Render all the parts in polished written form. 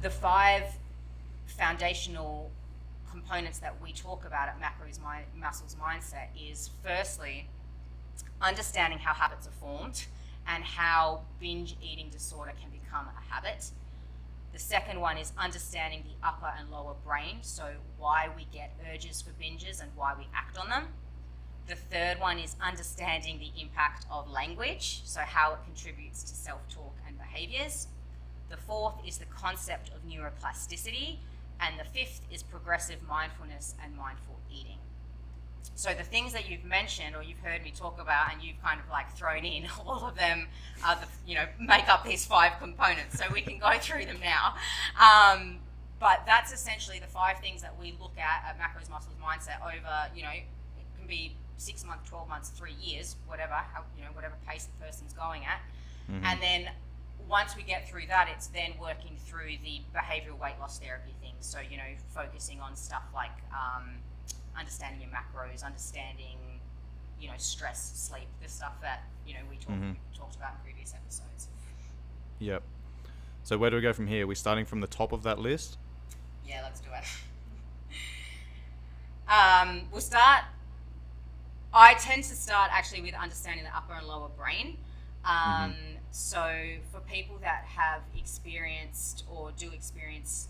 The 5 foundational components that we talk about at Macros Muscles Mindset is, firstly, understanding how habits are formed and how binge eating disorder can become a habit. The second one is understanding the upper and lower brain, so why we get urges for binges and why we act on them. The third one is understanding the impact of language, so how it contributes to self-talk and behaviours. The fourth is the concept of neuroplasticity, and the fifth is progressive mindfulness and mindful eating. So the things that you've mentioned or you've heard me talk about and you've kind of like thrown in, all of them are make up these 5 components. So we can go through them now. But that's essentially the 5 things that we look at Macros Muscles Mindset over, it can be 6 months, 12 months, 3 years, whatever pace the person's going at. Mm-hmm. And then once we get through that, it's then working through the behavioral weight loss therapy things. So, focusing on stuff like understanding your macros, understanding, stress, sleep, the stuff that, we talked about in previous episodes. Yep. So where do we go from here? Are we starting from the top of that list? Yeah, let's do it. We'll start. I tend to start actually with understanding the upper and lower brain. So for people that have experienced or do experience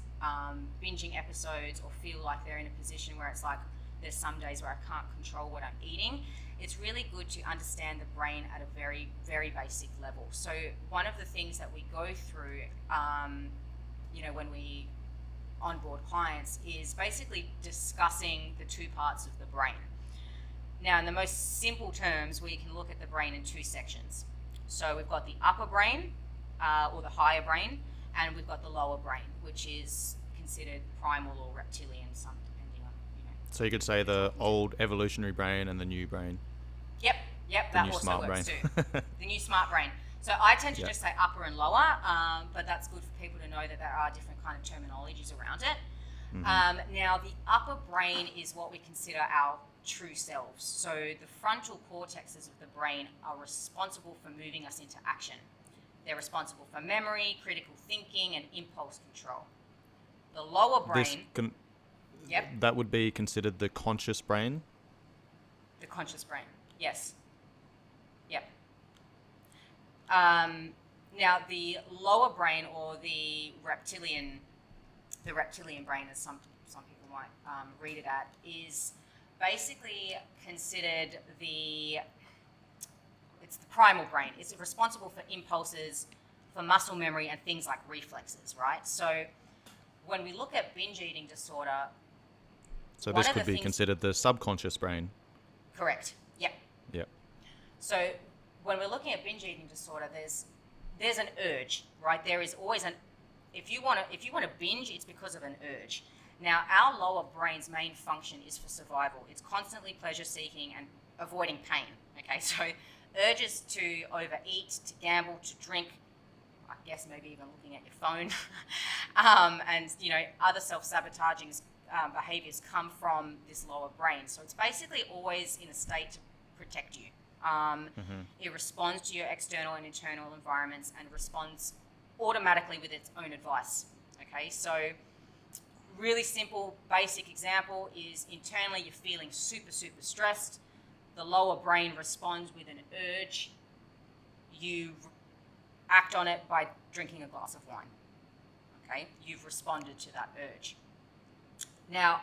binging episodes or feel like they're in a position where it's like there's some days where I can't control what I'm eating, it's really good to understand the brain at a very, very basic level. So one of the things that we go through, when we onboard clients is basically discussing the 2 parts of the brain. Now, in the most simple terms, we can look at the brain in 2 sections. So we've got the upper brain, or the higher brain, and we've got the lower brain, which is considered primal or reptilian, some depending on, So you could say the old evolutionary brain and the new brain. Yep, that also works too. The new smart brain. So I tend to just say upper and lower, but that's good for people to know that there are different kind of terminologies around it. Now, the upper brain is what we consider our true selves. So the frontal cortexes of the brain are responsible for moving us into action. They're responsible for memory, critical thinking, and impulse control. The lower brain... That would be considered the conscious brain? The conscious brain, yes. Yep. Now, the lower brain, or the reptilian brain, as some people might read it at, is basically considered it's the primal brain. It's responsible for impulses, for muscle memory, and things like reflexes, right? So when we look at binge eating disorder... So this could be considered the subconscious brain? Correct, yep. Yep. So when we're looking at binge eating disorder, there's an urge, right? There is always if you want to binge, it's because of an urge. Now, our lower brain's main function is for survival. It's constantly pleasure-seeking and avoiding pain, okay? So urges to overeat, to gamble, to drink, I guess maybe even looking at your phone, and, other self-sabotaging behaviours come from this lower brain. So it's basically always in a state to protect you. It responds to your external and internal environments and responds automatically with its own advice, okay? So really simple, basic example is internally you're feeling super, super stressed. The lower brain responds with an urge. You act on it by drinking a glass of wine, okay? You've responded to that urge. Now,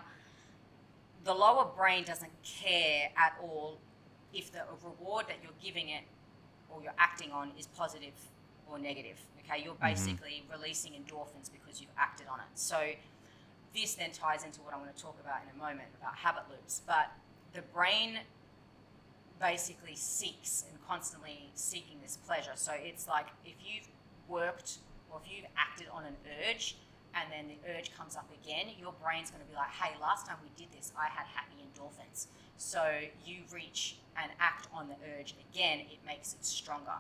the lower brain doesn't care at all if the reward that you're giving it or you're acting on is positive or negative, okay? You're basically releasing endorphins because you've acted on it. So this then ties into what I'm going to talk about in a moment about habit loops. But the brain basically seeks and constantly seeking this pleasure. So it's like if you've worked or if you've acted on an urge and then the urge comes up again, your brain's going to be like, hey, last time we did this, I had happy endorphins. So you reach and act on the urge again, it makes it stronger.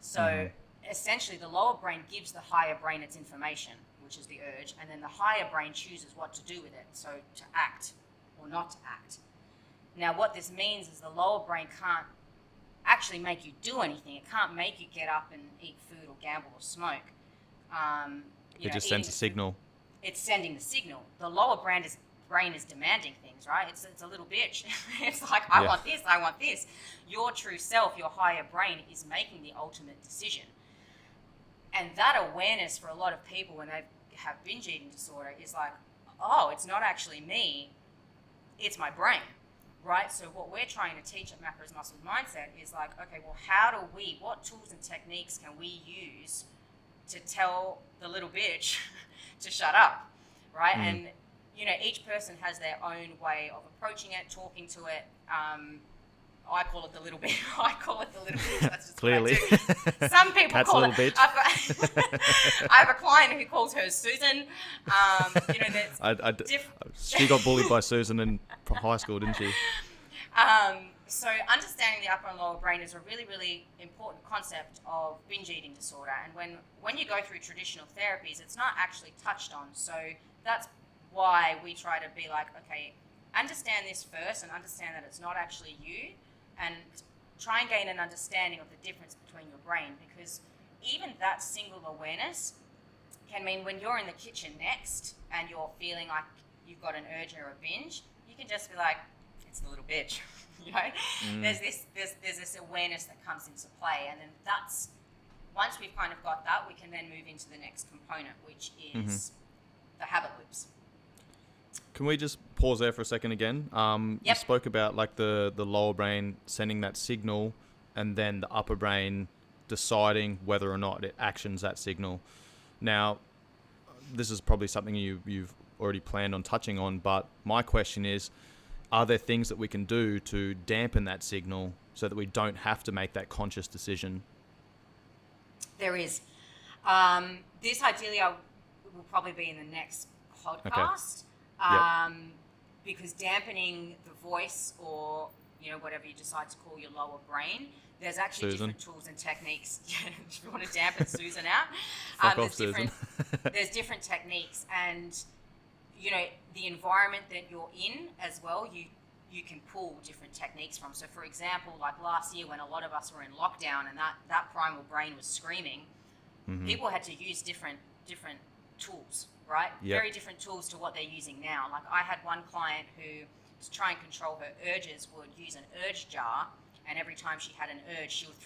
So essentially the lower brain gives the higher brain its information, which is the urge, and then the higher brain chooses what to do with it, so to act or not to act. Now what this means is the lower brain can't actually make you do anything. It can't make you get up and eat food or gamble or smoke. It just sends a signal. It's sending the signal. The lower brain is demanding things, right? It's a little bitch. It's like, I want this, I want this. Your true self, your higher brain, is making the ultimate decision. And that awareness for a lot of people when they have binge eating disorder is like, oh, it's not actually me, it's my brain, right? So what we're trying to teach at Macros Muscle Mindset is like, okay, well, what tools and techniques can we use to tell the little bitch to shut up, right? And, each person has their own way of approaching it, talking to it. I call it the little bitch. That's just Clearly. what I do. Some people Cat's call a it. little bitch. I have a client who calls her Susan. She got bullied by Susan in high school, didn't she? So understanding the upper and lower brain is a really, really important concept of binge eating disorder. And when you go through traditional therapies, it's not actually touched on. So that's why we try to be like, okay, understand this first and understand that it's not actually you, and try and gain an understanding of the difference between your brain, because even that single awareness can mean when you're in the kitchen next and you're feeling like you've got an urge or a binge, you can just be like, it's the little bitch. There's this awareness that comes into play, and then that's, once we've kind of got that, we can then move into the next component, which is the habit loops. Can we just pause there for a second again? You spoke about like the lower brain sending that signal, and then the upper brain deciding whether or not it actions that signal. Now, this is probably something you've already planned on touching on, but my question is, are there things that we can do to dampen that signal so that we don't have to make that conscious decision? There is. This ideally will probably be in the next podcast. Okay. Because dampening the voice, or whatever you decide to call your lower brain, there's actually different tools and techniques. If you want to dampen Susan out, Fuck off, Susan. There's different techniques, and the environment that you're in as well, you can pull different techniques from. So for example, like last year when a lot of us were in lockdown and that primal brain was screaming, people had to use different tools, right? Yep. Very different tools to what they're using now. Like I had one client who, to try and control her urges, would use an urge jar, and every time she had an urge, she would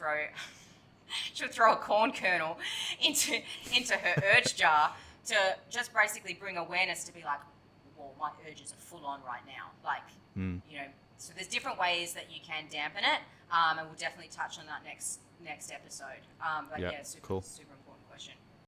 throw a corn kernel into her urge jar to just basically bring awareness to be like, well, my urges are full on right now. Like, so there's different ways that you can dampen it, and we'll definitely touch on that next episode. But super, cool. super